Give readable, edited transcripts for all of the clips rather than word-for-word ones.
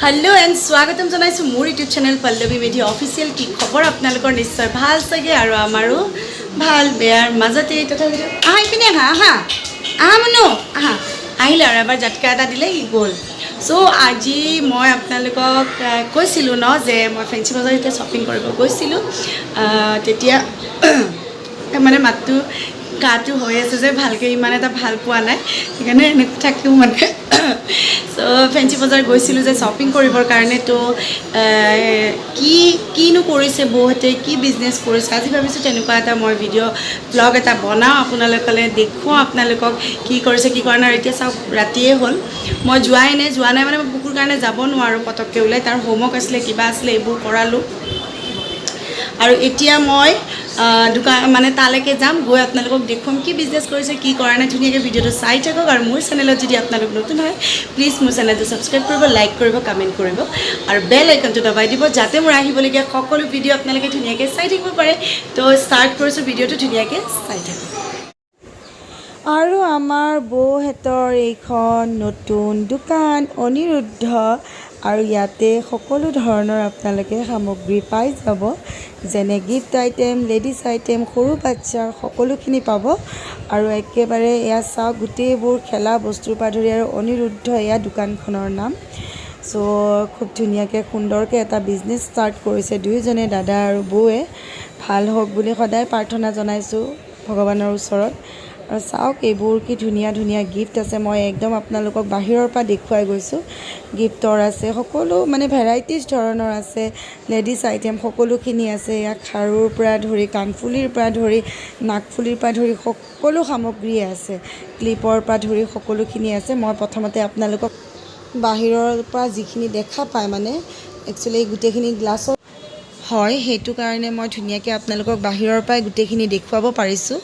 hello and स्वागतम जनाइছো मोर YouTube channel Pallavi media official की खबर आपनालोকৰ निश्चय ভাল सगे আৰু আমাৰো ভাল বেয়াৰ মাজতে তথাপিতো আহাই পিনে আহা মনো আহা আহিলে আৰু এবাৰ ঝটকা এটা দিলে ই গ'ল সো আজি মই আপোনালোকক কৈছিলো ন যে মই ফেন্সি বজাৰ এতিয়া শ্বপিং কৰিব গৈছিলো তেতিয়া মানে মাতটো গাটো হৈ আছে যে ভালকৈ ইমান এটা ভাল পোৱা নাই সেইকাৰণে এনেকৈ থাকিও মানে সো ফেন্সি বজাৰ গৈছিলো যে শ্বপিং কৰিবৰ কাৰণে তো কিনো কৰিছে বহুতে কি বিজনেছ কৰিছে আজি ভাবিছোঁ তেনেকুৱা এটা মই ভিডিঅ' ব্লগ এটা বনাওঁ আপোনালোকলৈ দেখুৱাওঁ আপোনালোকক কি কৰিছে কি কৰা নাই এতিয়া চাওক ৰাতিয়ে হ'ল মই যোৱা নাই মানে মই বুকুৰ কাৰণে যাব নোৱাৰোঁ পটককৈ ওলাই তাৰ হোমৱৰ্ক আছিলে কিবা আছিলে এইবোৰ কৰালোঁ আৰু এতিয়া মই দোকান মানে তালৈকে যাম গৈ আপোনালোকক দেখুৱাম কি বিজনেছ কৰিছে কি কৰা নাই ধুনীয়াকৈ ভিডিঅ'টো চাই থাকক আৰু মোৰ চেনেলত যদি আপোনালোক নতুন হয় প্লিজ মোৰ চেনেলটো ছাবস্ক্ৰাইব কৰিব লাইক কৰিব কমেণ্ট কৰিব আৰু বেল আইকনটো দবাই দিব যাতে মোৰ আহিবলগীয়া সকলো ভিডিঅ' আপোনালোকে ধুনীয়াকৈ চাই থাকিব পাৰে তো ষ্টাৰ্ট কৰিছোঁ ভিডিঅ'টো ধুনীয়াকৈ চাই থাকক আৰু আমাৰ বৌহেতৰ এইখন নতুন দোকান অনিৰুদ্ধ আৰু ইয়াতে সকলো ধৰণৰ আপোনালোকে সামগ্ৰী পাই যাব যেনে গিফ্ট আইটেম লেডিজ আইটেম সৰু বাচ্চাৰ সকলোখিনি পাব আৰু একেবাৰে এয়া চাওক গোটেইবোৰ খেলা বস্তুৰ পৰা ধৰি আৰু অনিৰুদ্ধ এয়া দোকানখনৰ নাম সো খুব ধুনীয়াকৈ সুন্দৰকৈ এটা বিজনেছ ষ্টাৰ্ট কৰিছে দুয়োজনে দাদা আৰু বৌয়ে ভাল হওক বুলি সদায় প্ৰাৰ্থনা জনাইছোঁ ভগৱানৰ ওচৰত আৰু চাওক এইবোৰ কি ধুনীয়া ধুনীয়া গিফ্ট আছে মই একদম আপোনালোকক বাহিৰৰ পৰা দেখুৱাই গৈছোঁ গিফ্টৰ আছে সকলো মানে ভেৰাইটিজ ধৰণৰ আছে লেডিজ আইটেম সকলোখিনি আছে ইয়াত খাৰুৰ পৰা ধৰি কাণফুলিৰ পৰা ধৰি নাকফুলিৰ পৰা ধৰি সকলো সামগ্ৰী আছে ক্লিপৰ পৰা ধৰি সকলোখিনি আছে মই প্ৰথমতে আপোনালোকক বাহিৰৰ পৰা যিখিনি দেখা পায় মানে একচুৱেলি গোটেইখিনি গ্লাছৰ হয় সেইটো কাৰণে মই ধুনীয়াকৈ আপোনালোকক বাহিৰৰ পৰাই গোটেইখিনি দেখুৱাব পাৰিছোঁ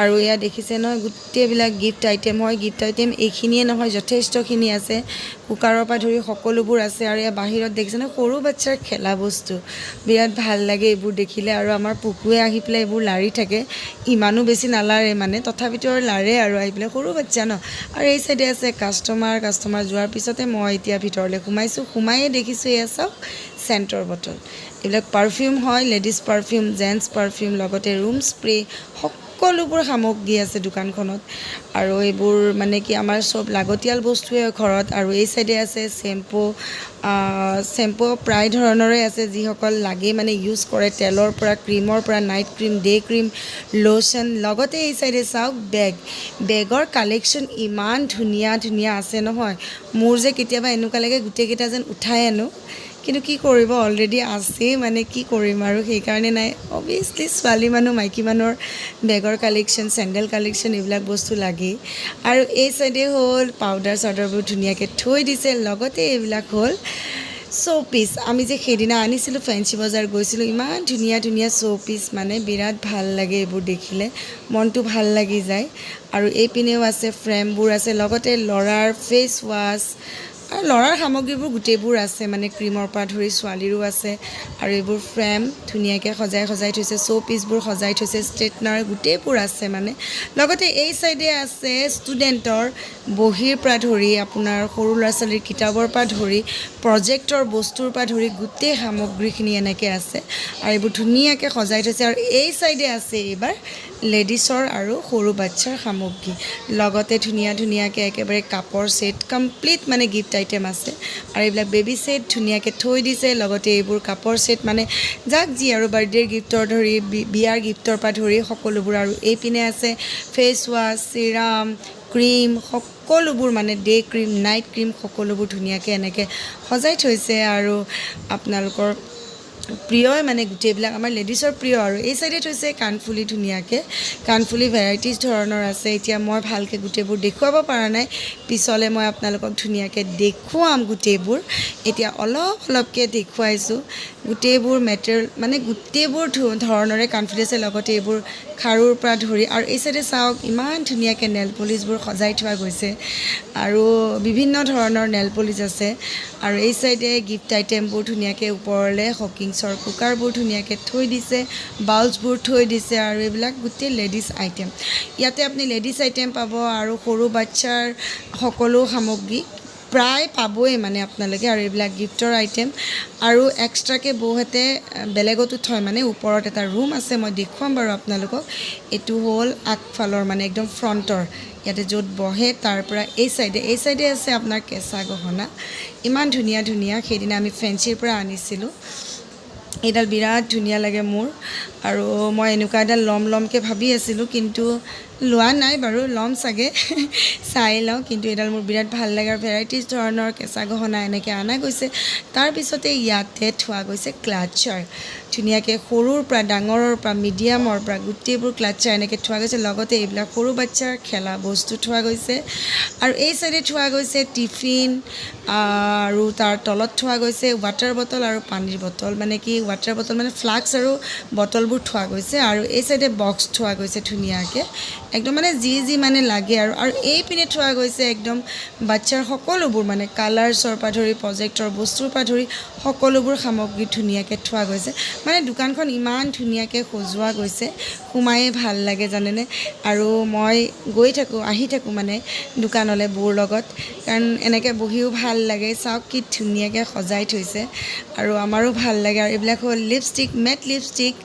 আৰু এয়া দেখিছে নহয় গোটেইবিলাক গিফ্ট আইটেম হয় গিফ্ট আইটেম এইখিনিয়ে নহয় যথেষ্টখিনি আছে কুকাৰৰ পৰা ধৰি সকলোবোৰ আছে আৰু এয়া বাহিৰত দেখিছে নহয় সৰু বাচ্চাৰ খেলা বস্তু বিৰাট ভাল লাগে এইবোৰ দেখিলে আৰু আমাৰ পুপুৱে আহি পেলাই এইবোৰ লাৰি থাকে ইমানো বেছি নালাৰে মানে তথাপিতো আৰু লাৰে আৰু আহি পেলাই সৰু বাচ্চা ন আৰু এই চাইডে আছে কাষ্টমাৰ যোৱাৰ পিছতে মই এতিয়া ভিতৰলৈ সোমায়ে দেখিছোঁ এয়া চাওক চেণ্টৰ বটল এইবিলাক পাৰফিউম হয় লেডিজ পাৰফিউম জেণ্টছ পাৰফিউম লগতে ৰুম স্প্ৰে সকলোবোৰ সামগ্ৰী আছে দোকানখনত আৰু এইবোৰ মানে কি আমাৰ চব লাগতিয়াল বস্তুৱে ঘৰত আৰু এই চাইডে আছে চেম্পু প্ৰায় ধৰণৰে আছে যিসকল লাগে মানে ইউজ কৰে তেলৰ পৰা ক্ৰীমৰ পৰা নাইট ক্ৰীম ডে ক্ৰীম লোচন লগতে এই চাইডে চাওক বেগৰ কালেকশ্যন ইমান ধুনীয়া ধুনীয়া আছে নহয় মোৰ যে কেতিয়াবা এনেকুৱা লাগে গোটেইকেইটা যেন উঠাই আনো কিন্তু কি কৰিব অলৰেডি আছে মানে কি কৰিম আৰু সেইকাৰণে নাই অভিয়াছলি ছোৱালী মানুহ মাইকী মানুহৰ বেগৰ কালেকশ্যন চেণ্ডেল কালেকশ্যন এইবিলাক বস্তু লাগেই আৰু এই চাইডে হ'ল পাউডাৰ চাউডাৰবোৰ ধুনীয়াকৈ থৈ দিছে লগতে এইবিলাক হ'ল শ্ব'পিচ আমি যে সেইদিনা আনিছিলোঁ ফেন্সি বজাৰ গৈছিলোঁ ইমান ধুনীয়া ধুনীয়া শ্ব'পিচ মানে বিৰাট ভাল লাগে এইবোৰ দেখিলে মনটো ভাল লাগি যায় আৰু এইপিনেও আছে ফ্ৰেমবোৰ আছে লগতে ল'ৰাৰ ফেচ ৱাছ আৰু ল'ৰাৰ সামগ্ৰীবোৰ গোটেইবোৰ আছে মানে ক্ৰীমৰ পৰা ধৰি ছোৱালীৰো আছে আৰু এইবোৰ ফ্ৰেম ধুনীয়াকৈ সজাই থৈছে শ্ব'পিচবোৰ সজাই থৈছে ষ্ট্ৰেটনাৰ গোটেইবোৰ আছে মানে লগতে এই চাইডে আছে ষ্টুডেণ্টৰ বহীৰ পৰা ধৰি আপোনাৰ সৰু ল'ৰা ছোৱালীৰ কিতাপৰ পৰা ধৰি প্ৰজেক্টৰ বস্তুৰ পৰা ধৰি গোটেই সামগ্ৰীখিনি এনেকৈ আছে আৰু এইবোৰ ধুনীয়াকৈ সজাই থৈছে আৰু এই চাইডে আছে এইবাৰ লেডিছৰ আৰু সৰু বাচ্চাৰ সামগ্ৰী লগতে ধুনীয়াকৈ একেবাৰে কাপৰ ছেট কমপ্লিট মানে গিফ্ট আইটেম আছে আৰু এইবিলাক বেবী ছেট ধুনীয়াকৈ থৈ দিছে লগতে এইবোৰ কাপৰ ছেট মানে যাক যি আৰু বাৰ্থডেৰ গিফ্টৰ ধৰি বিয়াৰ গিফ্টৰ পৰা ধৰি সকলোবোৰ আৰু এইপিনে আছে ফেচ ৱাছ চিৰাম ক্ৰীম সকলোবোৰ মানে ডে ক্ৰীম নাইট ক্ৰীম সকলোবোৰ ধুনীয়াকৈ এনেকৈ সজাই থৈছে আৰু আপোনালোকৰ প্ৰিয়ই মানে গোটেইবিলাক আমাৰ লেডিছৰ প্ৰিয় আৰু এই চাইডে থৈছে কাণফুলি ধুনীয়াকৈ কাণফুলি ভেৰাইটিজ ধৰণৰ আছে এতিয়া মই ভালকৈ গোটেইবোৰ দেখুৱাব পৰা নাই পিছলৈ মই আপোনালোকক ধুনীয়াকৈ দেখুৱাম গোটেইবোৰ এতিয়া অলপকৈ দেখুৱাইছোঁ গোটেইবোৰ মেটেৰিয়েল মানে গোটেইবোৰ ধৰণৰে কাণফুলি আছে লগতে এইবোৰ খাৰুৰ পৰা ধৰি আৰু এই চাইডে চাওক ইমান ধুনীয়াকৈ নেল পলিচবোৰ সজাই থোৱা গৈছে আৰু বিভিন্ন ধৰণৰ নেল পলিচ আছে আৰু এই চাইডে গিফ্ট আইটেমবোৰ ধুনীয়াকৈ ওপৰলৈ হকিংছৰ কুকাৰবোৰ ধুনীয়াকৈ থৈ দিছে বাউলছবোৰ থৈ দিছে আৰু এইবিলাক গোটেই লেডিজ আইটেম ইয়াতে আপুনি লেডিজ আইটেম পাব আৰু সৰু বাচ্চাৰ সকলো সামগ্ৰী প্ৰায় পাবই মানে আপোনালোকে আৰু এইবিলাক গিফ্টৰ আইটেম আৰু এক্সট্ৰাকৈ বৌহঁতে বেলেগতো থয় মানে ওপৰত এটা ৰুম আছে মই দেখুৱাম বাৰু আপোনালোকক এইটো হ'ল আগফালৰ মানে একদম ফ্ৰণ্টৰ ইয়াতে য'ত বহে তাৰ পৰা এই চাইডে আছে আপোনাৰ কেঁচা গহনা ইমান ধুনীয়া ধুনীয়া সেইদিনা আমি ফেঞ্চিৰ পৰা আনিছিলোঁ এইডাল বিৰাট ধুনীয়া লাগে মোৰ আৰু মই এনেকুৱা এডাল ল'মকৈ ভাবি আছিলোঁ কিন্তু লোৱা নাই বাৰু ল'ম চাগে চাই লওঁ কিন্তু এইডাল মোৰ বিৰাট ভাল লাগে আৰু ভেৰাইটিজ ধৰণৰ কেঁচা গহনা এনেকৈ অনা গৈছে তাৰপিছতে ইয়াতে থোৱা গৈছে ক্লাটচাৰ ধুনীয়াকৈ সৰুৰ পৰা ডাঙৰৰ পৰা মিডিয়ামৰ পৰা গোটেইবোৰ ক্লাটচাৰ এনেকৈ থোৱা গৈছে লগতে এইবিলাক সৰু বাচ্চাৰ খেলা বস্তু থোৱা গৈছে আৰু এই চাইডে থোৱা গৈছে টিফিন আৰু তাৰ তলত থোৱা গৈছে ৱাটাৰ বটল আৰু পানীৰ বটল মানে কি ৱাটাৰ বটল মানে ফ্লাস্ক আৰু বটলবোৰ থোৱা গৈছে আৰু এই চাইডে বক্স থোৱা গৈছে ধুনীয়াকৈ একদম মানে যি মানে লাগে আৰু এই পিনে থোৱা গৈছে একদম বাচ্চাৰ সকলোবোৰ মানে কালাৰ্ছৰ পৰা ধৰি প্ৰজেক্টৰ বস্তুৰ পৰা ধৰি সকলোবোৰ সামগ্ৰী ধুনীয়াকৈ থোৱা গৈছে মানে দোকানখন ইমান ধুনীয়াকৈ সজোৱা গৈছে সোমায়ে ভাল লাগে জানেনে আৰু মই গৈ থাকোঁ আহি থাকোঁ মানে দোকানলৈ বৌৰ লগত কাৰণ এনেকৈ বহিও ভাল লাগে চাওক কি ধুনীয়াকৈ সজাই থৈছে আৰু আমাৰো ভাল লাগে আৰু এইবিলাক হ'ল লিপষ্টিক মেট লিপষ্টিক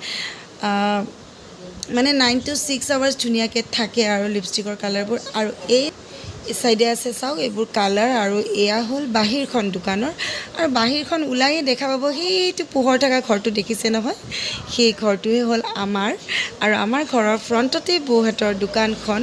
মানে 9 to 6 আৱাৰ্ছ ধুনীয়াকৈ থাকে আৰু লিপষ্টিকৰ কালাৰবোৰ আৰু এই চাইডে আছে চাওক এইবোৰ কালাৰ আৰু এয়া হ'ল বাহিৰখন দোকানৰ আৰু বাহিৰখন ওলাইয়ে দেখা পাব সেইটো পোহৰ থকা ঘৰটো দেখিছে নহয় সেই ঘৰটোৱে হ'ল আমাৰ আৰু আমাৰ ঘৰৰ ফ্ৰণ্টতেই বৌহঁতৰ দোকানখন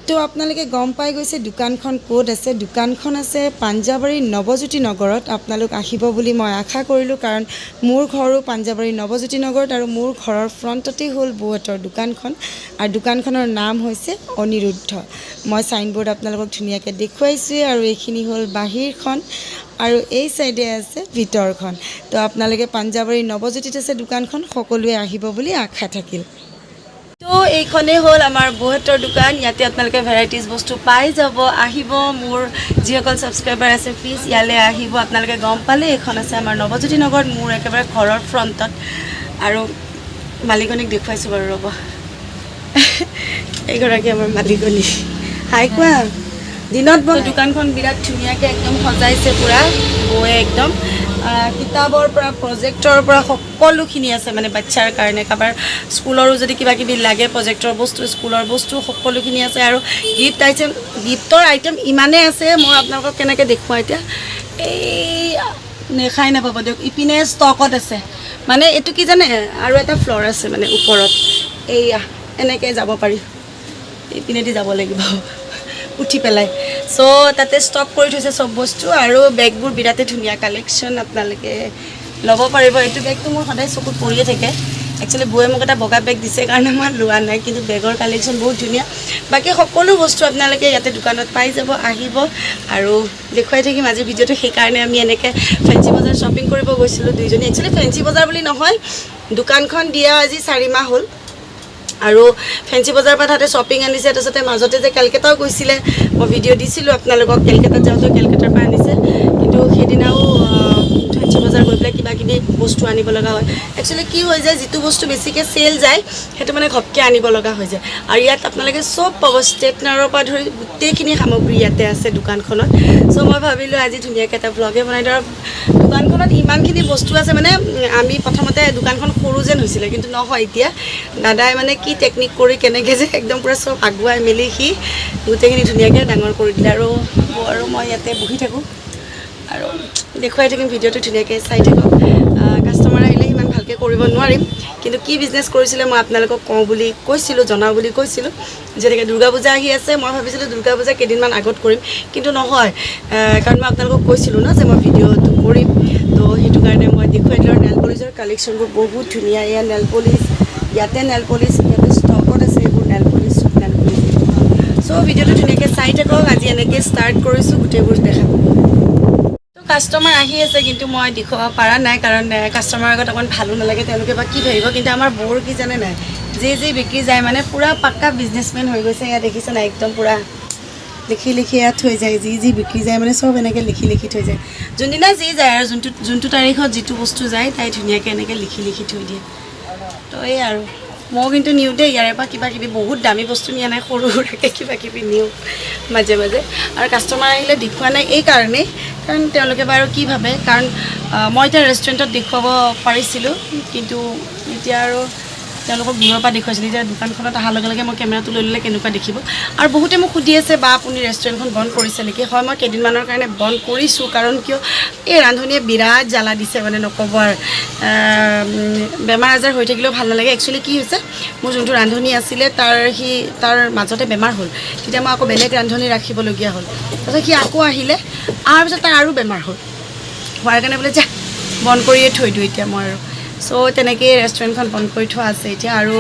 তো আপোনালোকে গম পাই গৈছে দোকানখন ক'ত আছে দোকানখন আছে পাঞ্জাবাৰী নৱজ্যোতি নগৰত আপোনালোক আহিব বুলি মই আশা কৰিলোঁ কাৰণ মোৰ ঘৰো পাঞ্জাবাৰী নৱজ্যোতি নগৰত আৰু মোৰ ঘৰৰ ফ্ৰণ্টতেই হ'ল বৌহঁতৰ দোকানখন আৰু দোকানখনৰ নাম হৈছে অনিৰুদ্ধ মই চাইনবোৰ্ড আপোনালোকক ধুনীয়াকৈ দেখুৱাইছোঁৱেই আৰু এইখিনি হ'ল বাহিৰখন আৰু এই চাইডে আছে ভিতৰখন তো আপোনালোকে পাঞ্জাবাৰী নৱজ্যোতিত আছে দোকানখন সকলোৱে আহিব বুলি আশা থাকিল তো এইখনেই হ'ল আমাৰ বৌহঁতৰ দোকান ইয়াতে আপোনালোকে ভেৰাইটিজ বস্তু পাই যাব আহিব মোৰ যিসকল ছাবস্ক্ৰাইবাৰ আছে প্লিজ ইয়ালৈ আহিব আপোনালোকে গম পালে এইখন আছে আমাৰ নৱজ্যোতি নগৰত মোৰ একেবাৰে ঘৰৰ ফ্ৰণ্টত আৰু মালিকনীক দেখুৱাইছোঁ বাৰু ৰ'ব এইগৰাকী আমাৰ মালিকনী হাই কোৱা দিনত মই দোকানখন বিৰাট ধুনীয়াকৈ একদম সজাইছে পূৰা বৌয়ে একদম কিতাপৰ পৰা প্ৰজেক্টৰ পৰা সকলোখিনি আছে মানে বাচ্চাৰ কাৰণে কাৰোবাৰ স্কুলৰো যদি কিবা কিবি লাগে প্ৰজেক্টৰ বস্তু স্কুলৰ বস্তু সকলোখিনি আছে আৰু গিফ্টৰ আইটেম ইমানেই আছে মই আপোনালোকক কেনেকৈ দেখুৱাওঁ এতিয়া এই নেখাই নাপাব দিয়ক ইপিনে ষ্টকত আছে মানে এইটো কি জানে আৰু এটা ফ্ল'ৰ আছে মানে ওপৰত এইয়া এনেকৈ যাব পাৰি এইপিনেদি যাব লাগিব উঠি পেলাই চ' তাতে ষ্টক কৰি থৈছে চব বস্তু আৰু বেগবোৰ বিৰাটেই ধুনীয়া কালেকশ্যন আপোনালোকে ল'ব পাৰিব এইটো বেগটো মোৰ সদায় চকুত পৰিয়ে থাকে একচুৱেলি বৌয়ে মোক এটা বগা বেগ দিছে কাৰণে মই লোৱা নাই কিন্তু বেগৰ কালেকশ্যন বহুত ধুনীয়া বাকী সকলো বস্তু আপোনালোকে ইয়াতে দোকানত পাই যাব আহিব আৰু দেখুৱাই থাকিম আজিৰ ভিডিঅ'টো সেইকাৰণে আমি এনেকৈ ফেঞ্চি বজাৰ শ্বপিং কৰিব গৈছিলোঁ দুইজনী একচুৱেলি ফেঞ্চি বজাৰ বুলি নহয় দোকানখন দিয়া আজি 4 মাহ হ'ল আৰু ফেঞ্চি বজাৰৰ পৰা তাতে শ্বপিং আনিছে তাৰপিছতে মাজতে যে কেলকাতাও গৈছিলে মই ভিডিঅ' দিছিলোঁ আপোনালোকক কেলকাতাত যাওঁতে কেলকাতাৰ পৰা আনিছে কিন্তু সেইদিনাও ফেঞ্চি বজাৰ গৈ পেলাই কিবা কিবি বস্তু আনিব লগা হয় একচুৱেলি কি হৈ যায় যিটো বস্তু বেছিকৈ চেল যায় সেইটো মানে ঘপকৈ আনিব লগা হৈ যায় আৰু ইয়াত আপোনালোকে চব পাব ষ্ট্ৰেটনাৰৰ পৰা ধৰি গোটেইখিনি সামগ্ৰী ইয়াতে আছে দোকানখনত চ' মই ভাবিলোঁ আজি ধুনীয়াকৈ এটা ভ্লগে বনাই ধৰক দোকানখনত ইমানখিনি বস্তু আছে মানে আমি প্ৰথমতে দোকানখন সৰু যেন হৈছিলে কিন্তু নহয় এতিয়া দাদাই মানে কি টেকনিক কৰি কেনেকৈ যে একদম পূৰা চব আগুৱাই মেলি সি গোটেইখিনি ধুনীয়াকৈ ডাঙৰ কৰি দিলে আৰু মই ইয়াতে বহি থাকোঁ আৰু দেখুৱাই থাকিম ভিডিঅ'টো ধুনীয়াকৈ চাই থাকক কাষ্টমাৰ আহিলে সিমান ভালকৈ কৰিব নোৱাৰিম কিন্তু কি বিজনেছ কৰিছিলে মই আপোনালোকক কওঁ বুলি কৈছিলোঁ জনাওঁ বুলি কৈছিলোঁ যেনেকৈ দুৰ্গা পূজা আহি আছে মই ভাবিছিলোঁ দুৰ্গা পূজা কেইদিনমান আগত কৰিম কিন্তু নহয় কাৰণ মই আপোনালোকক কৈছিলোঁ ন যে মই ভিডিঅ'টো কৰিম তো সেইটো কাৰণে মই দেখুৱাই দিলোঁ নেল পলিচৰ কালেকশ্যনবোৰ বহুত ধুনীয়া এয়া নেল পলিচ ইয়াতে নেল পলিচ ইয়াতে ষ্টকত আছে এইবোৰ নেল পলিচ চ' ভিডিঅ'টো ধুনীয়াকৈ চাই থাকক আজি এনেকৈ ষ্টাৰ্ট কৰিছোঁ গোটেইবোৰ দেখাব কাষ্টমাৰ আহি আছে কিন্তু মই দেখুৱাব পৰা নাই কাৰণ কাষ্টমাৰৰ আগত অকণ ভালো নালাগে তেওঁলোকে বা কি ভাবিব কিন্তু আমাৰ বৌৰ কি জানে নাই যি বিক্ৰী যায় মানে পূৰা পাক্কা বিজনেছমেন হৈ গৈছে ইয়াত দেখিছে নাই একদম পূৰা লিখি ইয়াত থৈ যায় যি বিক্ৰী যায় মানে চব এনেকৈ লিখি থৈ যায় যোনদিনা যি যায় আৰু যোনটো তাৰিখত যিটো বস্তু যায় তাই ধুনীয়াকৈ এনেকৈ লিখি থৈ দিয়ে তো এই আৰু মই কিন্তু নিওঁ দেই ইয়াৰে পৰা কিবা কিবি বহুত দামী বস্তু নিয়া নাই সৰু সৰুকৈ কিবা কিবি নিওঁ মাজে মাজে আৰু কাষ্টমাৰ আহিলে দেখুওৱা নাই এই কাৰণেই কাৰণ তেওঁলোকে বাৰু কি ভাবে কাৰণ মই এতিয়া ৰেষ্টুৰেণ্টত দেখুৱাব পাৰিছিলোঁ কিন্তু এতিয়া আৰু তেওঁলোকক দূৰৰ পৰা দেখুৱাইছিলোঁ এতিয়া দোকানখনত অহাৰ লগে লগে মই কেমেৰাটো লৈ ল'লে কেনেকুৱা দেখিব আৰু বহুতে মোক সুধি আছে বা আপুনি ৰেষ্টুৰেণ্টখন বন্ধ কৰিছে নেকি হয় মই কেইদিনমানৰ কাৰণে বন্ধ কৰিছোঁ কাৰণ কিয় এই ৰান্ধনীয়ে বিৰাট জ্বালা দিছে মানে নক'ব আৰু বেমাৰ আজাৰ হৈ থাকিলেও ভাল নালাগে একচুৱেলি কি হৈছে মোৰ যোনটো ৰান্ধনী আছিলে তাৰ মাজতে বেমাৰ হ'ল তেতিয়া মই আকৌ বেলেগ ৰান্ধনী ৰাখিবলগীয়া হ'ল তাৰপিছত সি আকৌ আহিলে অহাৰ পিছত তাৰ আৰু বেমাৰ হ'ল হোৱাৰ কাৰণে বোলে যা বন্ধ কৰিয়ে থৈ দিওঁ এতিয়া মই আৰু চ' তেনেকেই ৰেষ্টুৰেণ্টখন বন্ধ কৰি থোৱা আছে এতিয়া আৰু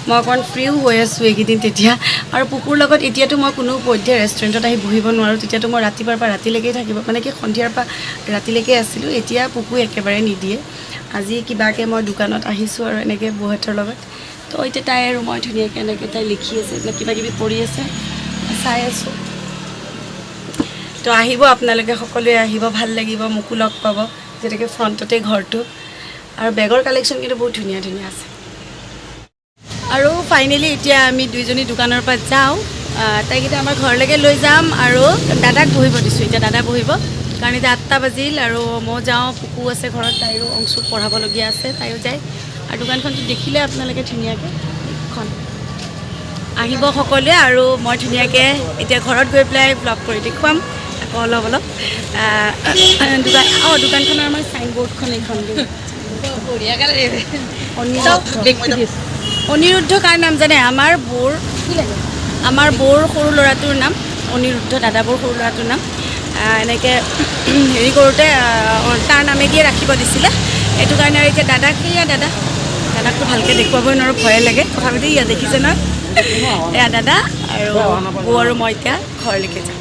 মই অকণমান ফ্ৰীও হৈ আছোঁ এইকেইদিন তেতিয়া আৰু পুকুৰ লগত এতিয়াতো মই কোনো পধ্যে ৰেষ্টুৰেণ্টত আহি বহিব নোৱাৰোঁ তেতিয়াতো মই ৰাতিপুৱাৰ পৰা ৰাতিলৈকেই থাকিব মানে কি সন্ধিয়াৰ পৰা ৰাতিলৈকে আছিলোঁ এতিয়া পুকু একেবাৰে নিদিয়ে আজি কিবাকৈ মই দোকানত আহিছোঁ আৰু এনেকৈ বৌহঁতৰ লগত তো এতিয়া তাই আৰু মই ধুনীয়াকৈ এনেকৈ তাই লিখি আছে এইবিলাক কিবা কিবি কৰি আছে চাই আছোঁ তো আহিব আপোনালোকে সকলোৱে আহিব ভাল লাগিব মোকো লগ পাব যেনেকৈ ফ্ৰণ্টতে ঘৰটো আৰু বেগৰ কালেকশ্যন কিন্তু বহুত ধুনীয়া ধুনীয়া আছে আৰু ফাইনেলি এতিয়া আমি দুইজনী দোকানৰ পৰা যাওঁ তাইক এতিয়া আমাৰ ঘৰলৈকে লৈ যাম আৰু দাদাক বহিব দিছোঁ এতিয়া দাদা বহিব কাৰণ এতিয়া 8টা বাজিল আৰু মই যাওঁ পুকু আছে ঘৰত তাইৰো অংশুক পঢ়াবলগীয়া আছে তাইও যায় আৰু দোকানখনটো দেখিলে আপোনালোকে ধুনীয়াকৈ এখন আহিব সকলোৱে আৰু মই ধুনীয়াকৈ এতিয়া ঘৰত গৈ পেলাই ব্লগ কৰি দেখুৱাম আকৌ অলপ দোকানখনৰ আমাৰ চাইনবোৰ্ডখন এইখন অনিৰুদ্ধ কাৰ নাম জানে আমাৰ বৌৰ সৰু ল'ৰাটোৰ নাম অনিৰুদ্ধ দাদা বৌৰ সৰু ল'ৰাটোৰ নাম এনেকৈ হেৰি কৰোঁতে তাৰ নামেদিয়ে ৰাখিব দিছিলে এইটো কাৰণে আৰু এতিয়া দাদাকটো ভালকৈ দেখুৱাবই নোৱাৰোঁ ভয়ে লাগে তথাপিতো ইয়াত দেখিছে নহয় এয়া দাদা আৰু বৌ আৰু মই এতিয়া ঘৰলৈকে যাম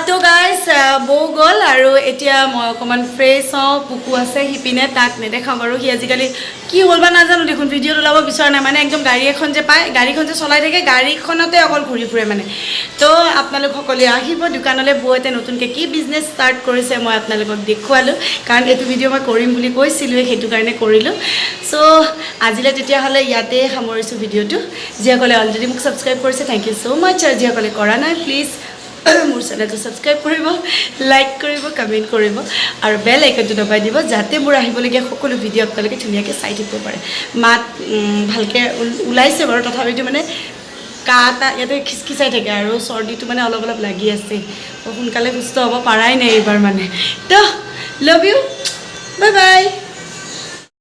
তো গাইজ বৌ গ'ল আৰু এতিয়া মই অকণমান ফ্ৰেছ হওঁ পুকু আছে সিপিনে তাক নেদেখাওঁ বাৰু সি আজিকালি কি হ'ল বা নাজানো দেখোন ভিডিঅ'ত ওলাব বিচৰা নাই মানে একদম গাড়ী এখন যে পায় গাড়ীখন যে চলাই থাকে গাড়ীখনতে অকল ঘূৰি ফুৰে মানে তো আপোনালোক সকলোৱে আহিব দোকানলৈ বৌ এতিয়া নতুনকৈ কি বিজনেছ ষ্টাৰ্ট কৰিছে মই আপোনালোকক দেখুৱালোঁ কাৰণ এইটো ভিডিঅ' মই কৰিম বুলি কৈছিলোঁৱে সেইটো কাৰণে কৰিলোঁ চ' আজিলৈ তেতিয়াহ'লে ইয়াতে সামৰিছোঁ ভিডিঅ'টো যিসকলে অলৰেডি মোক ছাবস্ক্ৰাইব কৰিছে থেংক ইউ ছ' মাছ আৰু যিসকলে কৰা নাই প্লিজ মোৰ চেনেলটো ছাবস্ক্ৰাইব কৰিব লাইক কৰিব কমেণ্ট কৰিব আৰু বেল আইকনটো দবাই দিব যাতে মোৰ আহিবলগীয়া সকলো ভিডিঅ' আপোনালোকে ধুনীয়াকৈ চাই থাকিব পাৰে মাত ভালকৈ ওলাইছে বাৰু তথাপিতো মানে কাহ এটা ইয়াতে খিচখিচাই থাকে আৰু চৰ্দিটো মানে অলপ লাগি আছে সোনকালে সুস্থ হ'ব পৰাই নাই এইবাৰ মানে তো লাভ ইউ বাই বাই